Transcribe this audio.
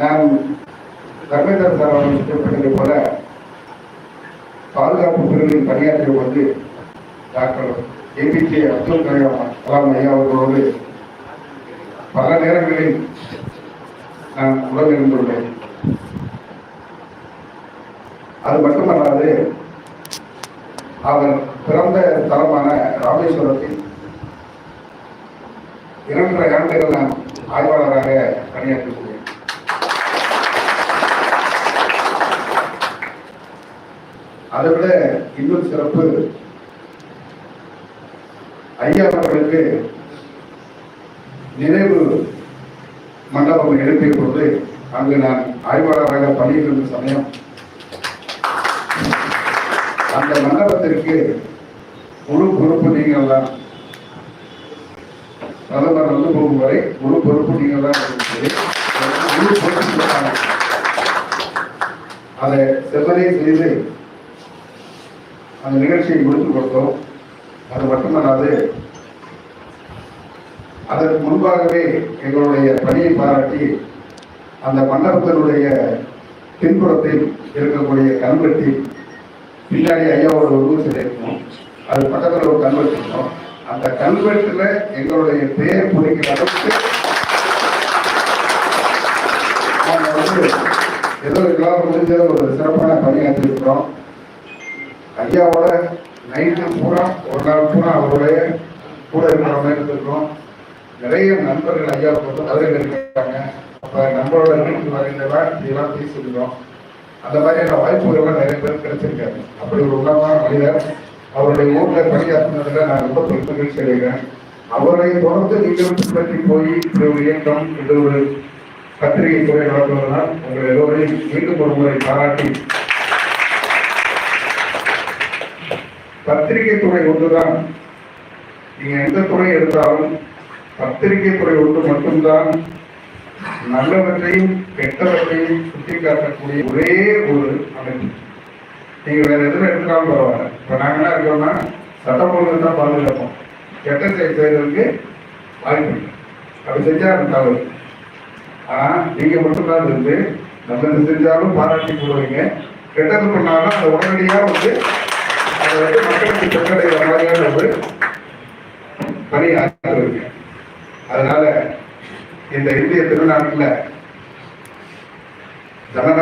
நான் தர்மேந்திர சார் அவர்கள் குறிப்பிட்டதை போல பாதுகாப்பு பிரிவில் பணியாற்றிய போது டாக்டர் APJ அப்துல் கலாம் ஐயா அவர்களோடு பல நேரங்களில் நான் உடன் இருந்துள்ளேன். அது மட்டுமல்லாது அவர் பிறந்த தலமான ராமேஸ்வரத்தில் 2.5 ஆண்டுகள் நான் ஆய்வாளராக பணியாற்றுகிறேன். அதை விட இன்னும் சிறப்பு, ஐயா அவர்களுக்கு நினைவு மண்டபம் எழுப்பிய போது அங்கு நான் ஆய்வாளராக பணியிருந்த சமயம் அந்த மண்டபத்திற்கு முழு பொறுப்பு நீங்கள் தான். பிரதமர் வந்து போகும் வரை முழு பொறுப்பு நீங்கள் தான். முழு பொறுப்பு அதை செவ்வனே செய்து அந்த நிகழ்ச்சியை முடித்து கொடுத்தோம். அது மட்டுமல்லாது அதற்கு முன்பாகவே எங்களுடைய பணியை பாராட்டி அந்த மண்டபத்தினுடைய பின்புறத்தில் இருக்கக்கூடிய கல்வெட்டி பின்னாடி ஐயாவோட ஒரு சிலை இருக்கும், அது பக்கத்தில் ஒரு கல்வெட்டு இருக்கும். அந்த கல்வெட்டுல எங்களுடைய பெயர் குறிக்கிற அளவுக்கு நாங்கள் வந்து ஏதோ எங்களால் முடிஞ்ச ஒரு சிறப்பான பணியாற்றி இருக்கிறோம். ஐயாவோட நைட்டு பூரா ஒரு நாள் பூரா அவருடைய கூட இருக்கிற மாதிரி இருந்திருக்கோம். நிறைய நண்பர்கள் ஐயாவுக்கு வந்து மதுரையில் இருக்காங்க. அப்போ நம்மளோட வீட்டுக்கு வரைந்தவா இதெல்லாம் பேசியிருக்கிறோம். அந்த மாதிரியான வாய்ப்புகள்லாம் நிறைய பேர் கிடைச்சிருக்காரு. அப்படி ஒரு உன்னதமான மனிதர். அவருடைய ஊரில் பணியாற்றினதில் நான் ரொம்ப மகிழ்ச்சி அடைகிறேன். அவரை தொடர்ந்து நீங்களும் பின்பற்றி போய் இப்படி ஒரு இயக்கம், இது ஒரு பத்திரிகை துறை நடத்துவதனால் உங்கள் எல்லோரையும் மீண்டும் ஒரு முறை பாராட்டி, பத்திரிகை துறை ஒன்றுதான், நீங்க எந்த துறை எடுத்தாலும் பத்திரிகை துறை ஒன்று மட்டும்தான் நல்லவற்றையும் கெட்டவற்றையும் சுட்டிக்காட்டக்கூடிய ஒரே ஒரு அமைப்பு. நீங்க வேற எதுவும் எடுத்துக்காம பரவாயில்ல. இப்ப நாங்க என்ன இருக்கோம்னா சட்டம் ஒழுங்கு தான் பாதுகாப்போம், கெட்ட செய்வதற்கு வாய்ப்பு இல்லை. அப்படி செஞ்சா தவறு. ஆனா நீங்க மட்டும்தான் இருந்து நல்லது செஞ்சாலும் பாராட்டி போடுவீங்க, கெட்டது பண்ணாலும் அதை உடனடியா வந்து அதை வந்து மக்களுக்கு சென்றடைகிற மாதிரியான ஒரு பணி ஆற்றுவீங்க. அதனால இந்த இந்திய திருநாட்டில் ஜனநாயக